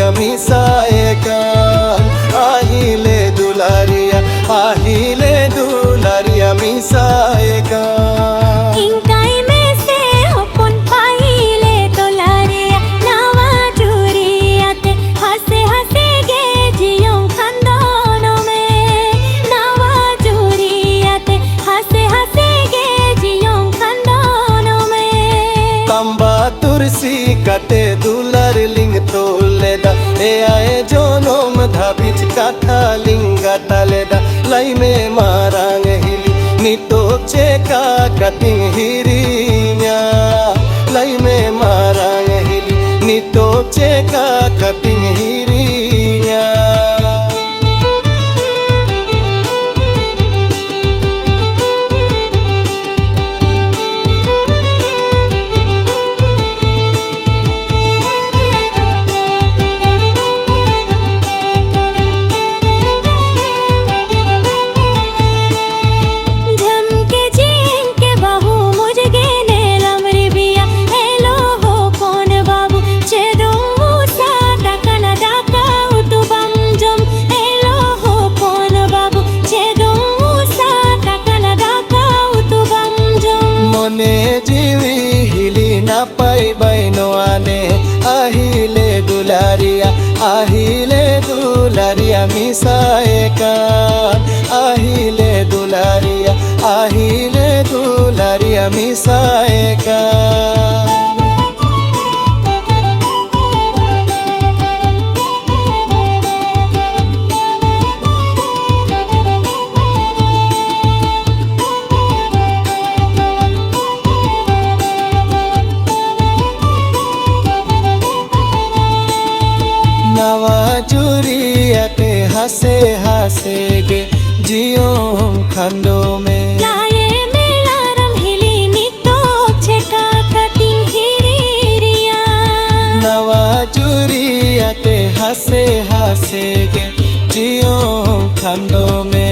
দুলারিয়া মিশায়ে গান আহিলে দুলারিয়া মিশায়ে গান ইংকাই মেসে হপন পাইলে দুলারিয়া নাওয়া জুরিয়াতে হাসে হাসে গে জিয়ং খান্দন মে নাওয়া জুরিয়াতে হাসে হাসে গে জিয়ং খান্দন মে তাম্বা তুরসি কাটে দুলার লিঙ্গ তোলেদা এ আয়ে জনম ধাবিচ কাঠা লিঙ্গা তালেদা লাই মে মারাং হিলি নিতো চেকা কাটিং হিরিnya লাই মে মারাং হিলি নিতো চেকা কাটিং হিরিnya মনে জিবি হিলি না পাইবাই নোয়ানে আহিলে দুলারিয়া মিশায়ে গান আহিলে দুলারিয়া মিশায়ে গান নাওয়া জুরিয়াতে হাসে হাসে গে জিয়ং খান্দো মে লায়ে মেলারম হিলি নিতো চেকা কাটিং হিরিয়া নাওয়া জুরিয়াতে হাসে হাসে গে জিয়ং খান্দো মে